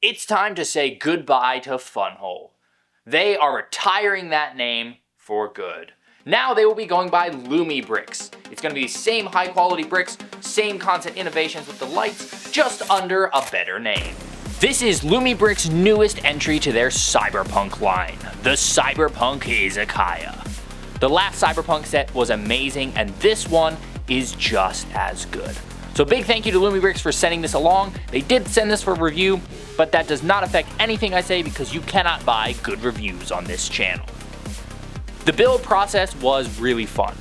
It's time to say goodbye to Funwhole. They are retiring that name for good. Now they will be going by Lumibricks. It's going to be the same high quality bricks, same content innovations with the lights, just under a better name. This is Lumibrick's newest entry to their Cyberpunk line, the Cyberpunk Izakaya. The last Cyberpunk set was amazing, and this one is just as good. So big thank you to Lumibricks for sending this along. They did send this for review, but that does not affect anything I say because you cannot buy good reviews on this channel. The build process was really fun.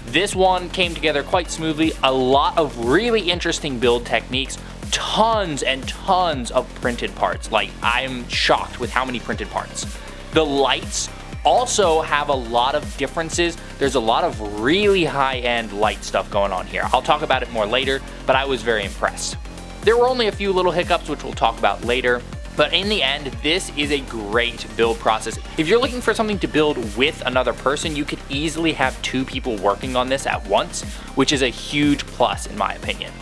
This one came together quite smoothly, a lot of really interesting build techniques, tons and tons of printed parts. Like, I'm shocked with how many printed parts. The lights also have a lot of differences. There's a lot of really high-end light stuff going on here. I'll talk about it more later, but I was very impressed. There were only a few little hiccups, which we'll talk about later, but in the end, this is a great build process. If you're looking for something to build with another person, you could easily have 2 people working on this at once, which is a huge plus in my opinion.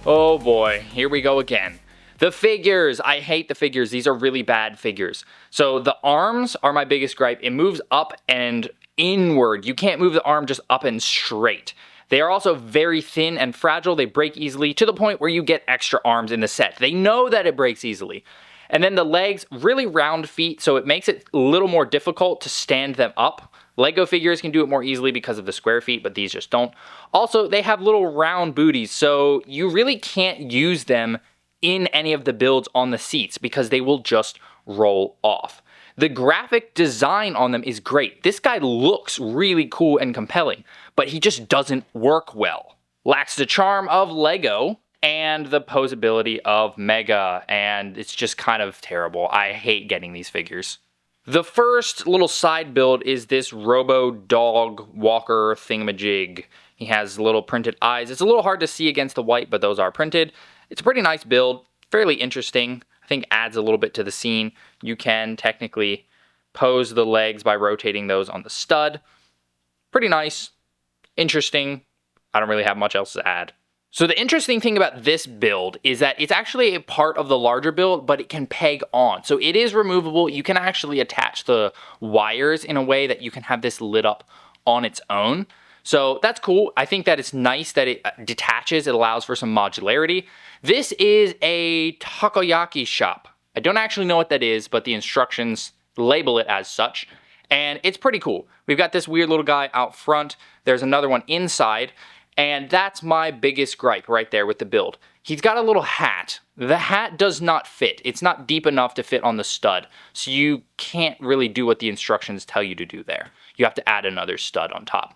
Oh boy, here we go again. The figures, I hate the figures. These are really bad figures. So the arms are my biggest gripe. It moves up and inward. You can't move the arm just up and straight. They are also very thin and fragile. They break easily to the point where you get extra arms in the set. They know that it breaks easily. And then the legs, really round feet, so it makes it a little more difficult to stand them up. Lego figures can do it more easily because of the square feet, but these just don't. Also, they have little round booties, so you really can't use them in any of the builds on the seats because they will just roll off. The graphic design on them is great. This guy looks really cool and compelling, but he just doesn't work well. Lacks the charm of Lego and the posability of Mega, and it's just kind of terrible. I hate getting these figures. The first little side build is this robo dog walker thingamajig. He has little printed eyes. It's a little hard to see against the white, but those are printed. It's a pretty nice build, fairly interesting. I think adds a little bit to the scene. You can technically pose the legs by rotating those on the stud. Pretty nice, interesting. I don't really have much else to add. So the interesting thing about this build is that it's actually a part of the larger build, but it can peg on. So it is removable. You can actually attach the wires in a way that you can have this lit up on its own. So that's cool. I think that it's nice that it detaches. It allows for some modularity. This is a Takoyaki shop. I don't actually know what that is, but the instructions label it as such. And it's pretty cool. We've got this weird little guy out front. There's another one inside. And that's my biggest gripe right there with the build. He's got a little hat. The hat does not fit. It's not deep enough to fit on the stud. So you can't really do what the instructions tell you to do there. You have to add another stud on top.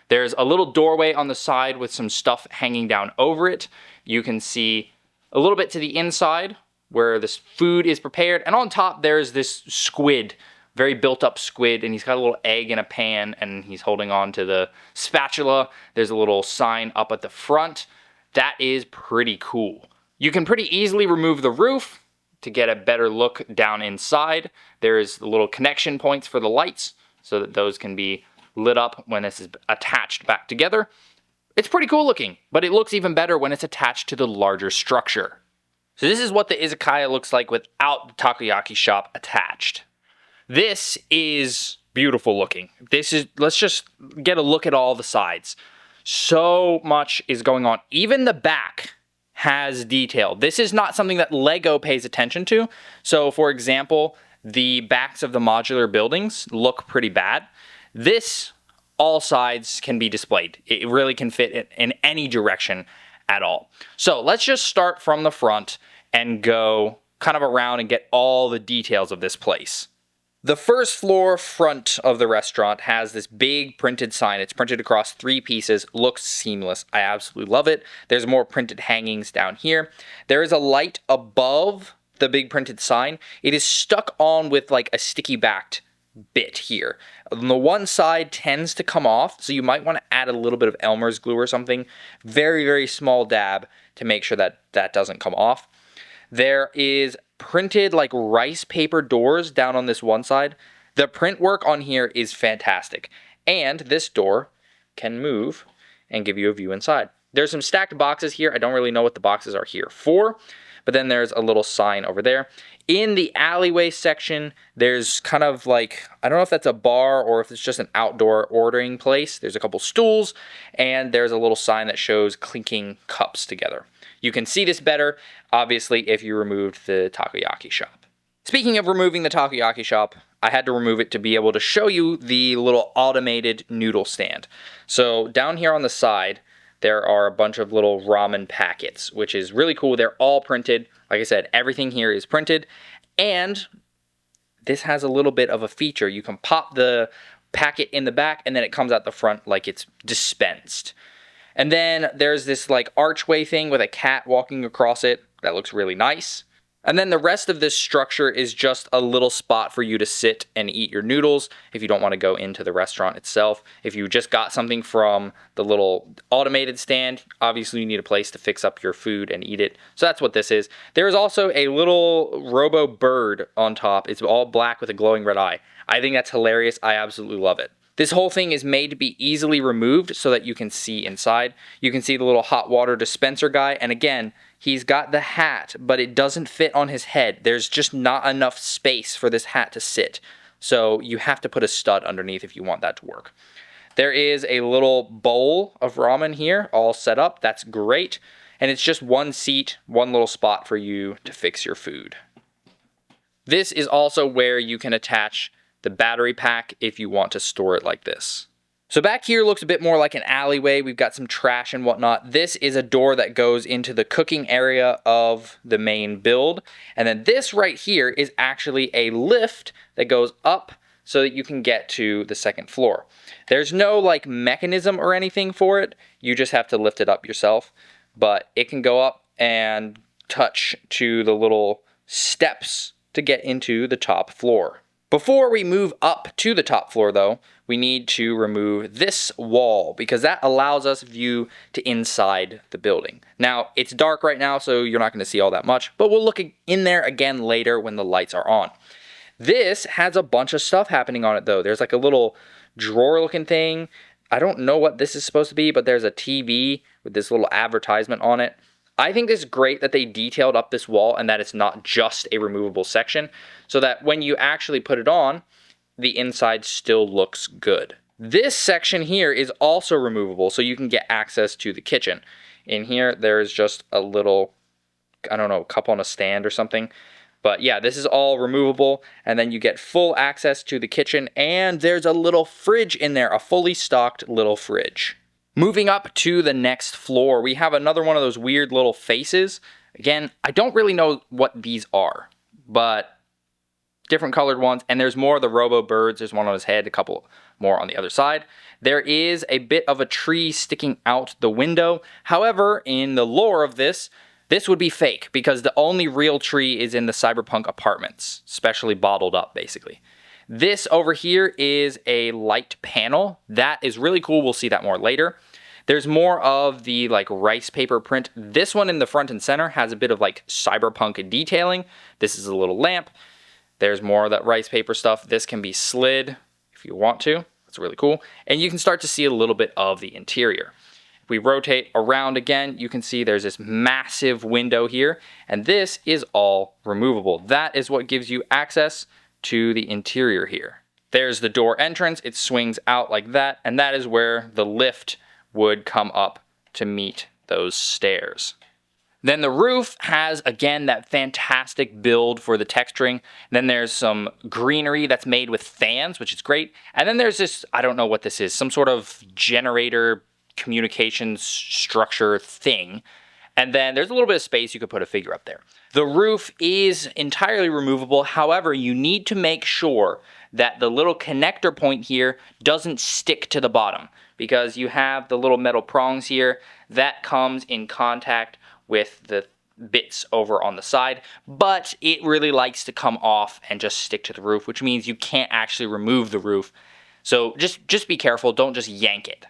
There's a little doorway on the side with some stuff hanging down over it. You can see a little bit to the inside where this food is prepared. And on top, there's this squid, very built up squid. And he's got a little egg in a pan and he's holding on to the spatula. There's a little sign up at the front. That is pretty cool. You can pretty easily remove the roof to get a better look down inside. There's the little connection points for the lights so that those can be lit up when this is attached back together. It's pretty cool looking, but it looks even better when it's attached to the larger structure. So this is what the Izakaya looks like without the Takoyaki shop attached. This is beautiful looking. Let's just get a look at all the sides. So much is going on. Even the back has detail. This is not something that Lego pays attention to. So for example, the backs of the modular buildings look pretty bad. This, all sides can be displayed. It really can fit in any direction at all. So let's just start from the front and go kind of around and get all the details of this place. The first floor front of the restaurant has this big printed sign. It's printed across 3 pieces, looks seamless. I absolutely love it. There's more printed hangings down here. There is a light above the big printed sign. It is stuck on with like a sticky backed bit here. On the one side tends to come off, so you might want to add a little bit of Elmer's glue or something. Very, very small dab to make sure that that doesn't come off. There is printed like rice paper doors down on this one side. The print work on here is fantastic. And this door can move and give you a view inside. There's some stacked boxes here. I don't really know what the boxes are here for, but then there's a little sign over there. In the alleyway section, there's kind of like, I don't know if that's a bar or if it's just an outdoor ordering place. There's a couple stools, and there's a little sign that shows clinking cups together. You can see this better, obviously, if you removed the takoyaki shop. Speaking of removing the takoyaki shop, I had to remove it to be able to show you the little automated noodle stand. So down here on the side, there are a bunch of little ramen packets, which is really cool. They're all printed. Like I said, everything here is printed. And this has a little bit of a feature. You can pop the packet in the back, and then it comes out the front like it's dispensed. And then there's this like archway thing with a cat walking across it. That looks really nice. And then the rest of this structure is just a little spot for you to sit and eat your noodles if you don't want to go into the restaurant itself. If you just got something from the little automated stand, obviously you need a place to fix up your food and eat it. So that's what this is. There is also a little robo bird on top. It's all black with a glowing red eye. I think that's hilarious. I absolutely love it. This whole thing is made to be easily removed so that you can see inside. You can see the little hot water dispenser guy, and again, he's got the hat, but it doesn't fit on his head. There's just not enough space for this hat to sit. So you have to put a stud underneath if you want that to work. There is a little bowl of ramen here all set up. That's great. And it's just one seat, one little spot for you to fix your food. This is also where you can attach the battery pack if you want to store it like this. So back here looks a bit more like an alleyway. We've got some trash and whatnot. This is a door that goes into the cooking area of the main build. And then this right here is actually a lift that goes up so that you can get to the second floor. There's no like mechanism or anything for it. You just have to lift it up yourself. But it can go up and touch to the little steps to get into the top floor. Before we move up to the top floor though, we need to remove this wall because that allows us view to inside the building. Now, it's dark right now, so you're not going to see all that much, but we'll look in there again later when the lights are on. This has a bunch of stuff happening on it though. There's like a little drawer looking thing. I don't know what this is supposed to be, but there's a TV with this little advertisement on it. I think it's great that they detailed up this wall and that it's not just a removable section, so that when you actually put it on, the inside still looks good. This section here is also removable, so you can get access to the kitchen. In here, there's just a little, I don't know, cup on a stand or something. But yeah, this is all removable, and then you get full access to the kitchen, and there's a little fridge in there, a fully stocked little fridge. Moving up to the next floor, we have another one of those weird little faces. Again, I don't really know what these are, but different colored ones, and there's more of the robo birds. There's one on his head, a couple more on the other side. There is a bit of a tree sticking out the window. However, in the lore of this would be fake because the only real tree is in the Cyberpunk apartments, specially bottled up basically. This over here is a light panel. That is really cool. We'll see that more later. There's more of the like rice paper print. This one in the front and center has a bit of like cyberpunk detailing. This is a little lamp. There's more of that rice paper stuff. This can be slid if you want to. That's really cool. And you can start to see a little bit of the interior. If we rotate around again, you can see there's this massive window here, and this is all removable. That is what gives you access to the interior here. There's the door entrance. It swings out like that, and that is where the lift would come up to meet those stairs. Then the roof has, again, that fantastic build for the texturing. Then there's some greenery that's made with fans, which is great. And then there's this, I don't know what this is, some sort of generator communications structure thing. And then there's a little bit of space you could put a figure up there. The roof is entirely removable. However, you need to make sure that the little connector point here doesn't stick to the bottom, because you have the little metal prongs here that comes in contact with the bits over on the side, but it really likes to come off and just stick to the roof, which means you can't actually remove the roof. So just be careful, don't just yank it.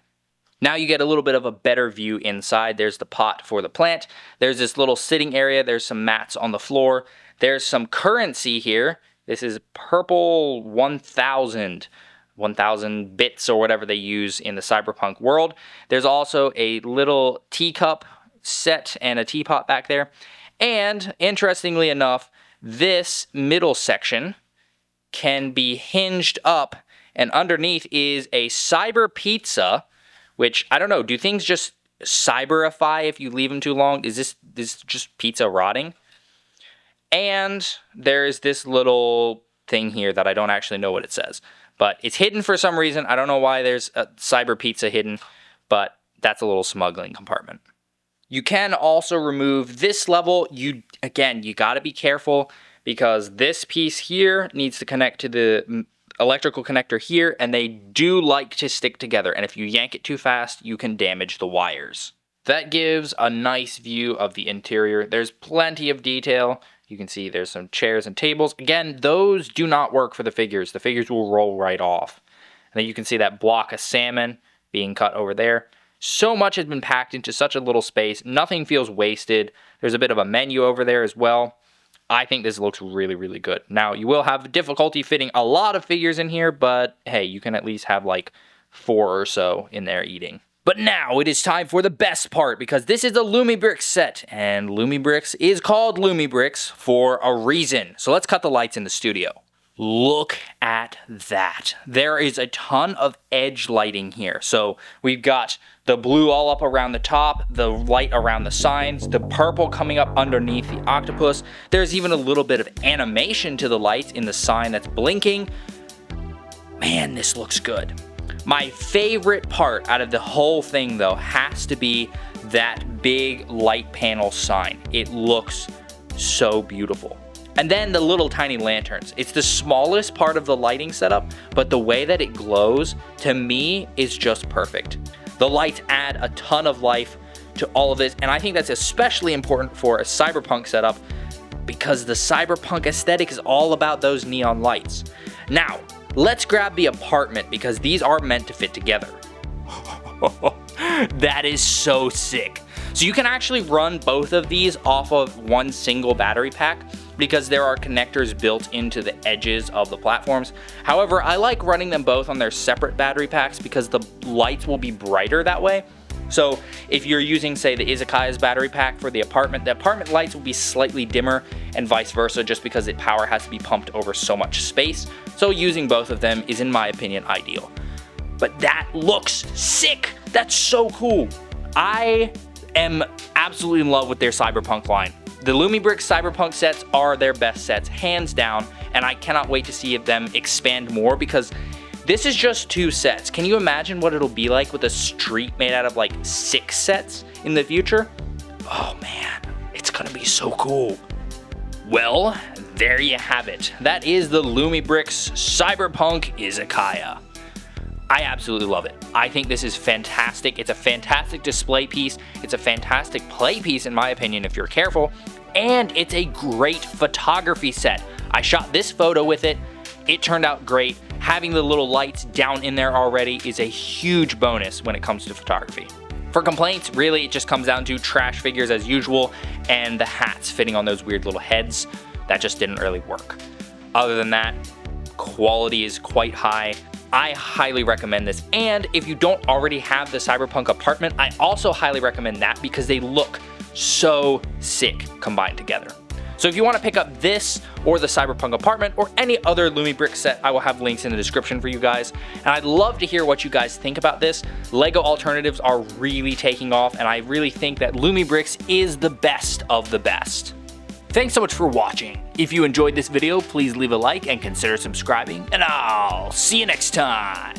Now you get a little bit of a better view inside. There's the pot for the plant. There's this little sitting area. There's some mats on the floor. There's some currency here. This is purple 1000 bits or whatever they use in the Cyberpunk world. There's also a little teacup set and a teapot back there. And interestingly enough, this middle section can be hinged up, and underneath is a cyber pizza, which, I don't know, do things just cyberify if you leave them too long? Is this just pizza rotting? And there's this little thing here that I don't actually know what it says, but it's hidden for some reason. I don't know why there's a cyber pizza hidden, but that's a little smuggling compartment. You can also remove this level. Again, you got to be careful because this piece here needs to connect to the electrical connector here, and they do like to stick together. And if you yank it too fast, you can damage the wires. That gives a nice view of the interior. There's plenty of detail. You can see there's some chairs and tables. Again, those do not work for the figures. The figures will roll right off. And then you can see that block of salmon being cut over there. So much has been packed into such a little space. Nothing feels wasted. There's a bit of a menu over there as well. I think this looks really, really good. Now, you will have difficulty fitting a lot of figures in here, but hey, you can at least have like 4 or so in there eating. But now it is time for the best part, because this is a Lumibricks set, and Lumibricks is called Lumibricks for a reason. So let's cut the lights in the studio. Look at that. There is a ton of edge lighting here. So we've got the blue all up around the top, the light around the signs, the purple coming up underneath the octopus. There's even a little bit of animation to the lights in the sign that's blinking. Man, this looks good. My favorite part out of the whole thing, though, has to be that big light panel sign. It looks so beautiful. And then the little tiny lanterns. It's the smallest part of the lighting setup, but the way that it glows, to me, is just perfect. The lights add a ton of life to all of this, and I think that's especially important for a Cyberpunk setup, because the Cyberpunk aesthetic is all about those neon lights. Now, let's grab the apartment, because these are meant to fit together. That is so sick. So you can actually run both of these off of one single battery pack, because there are connectors built into the edges of the platforms. However, I like running them both on their separate battery packs because the lights will be brighter that way. So if you're using, say, the Izakaya's battery pack for the apartment lights will be slightly dimmer, and vice versa, just because the power has to be pumped over so much space. So using both of them is, in my opinion, ideal. But that looks sick. That's so cool. I am absolutely in love with their Cyberpunk line. The Lumibricks Cyberpunk sets are their best sets, hands down, and I cannot wait to see them expand more, because this is just 2 sets. Can you imagine what it'll be like with a street made out of like 6 sets in the future? Oh man, it's gonna be so cool. Well, there you have it. That is the Lumibricks Cyberpunk Izakaya. I absolutely love it. I think this is fantastic. It's a fantastic display piece. It's a fantastic play piece, in my opinion, if you're careful. And it's a great photography set. I shot this photo with it. It turned out great. Having the little lights down in there already is a huge bonus when it comes to photography. For complaints, really, it just comes down to trash figures as usual, and the hats fitting on those weird little heads. That just didn't really work. Other than that, quality is quite high. I highly recommend this, and if you don't already have the Cyberpunk apartment, I also highly recommend that, because they look so sick combined together. So if you want to pick up this or the Cyberpunk apartment or any other Lumibricks set, I will have links in the description for you guys, and I'd love to hear what you guys think about this. LEGO alternatives are really taking off, and I really think that Lumibricks is the best of the best. Thanks so much for watching. If you enjoyed this video, please leave a like and consider subscribing, and I'll see you next time.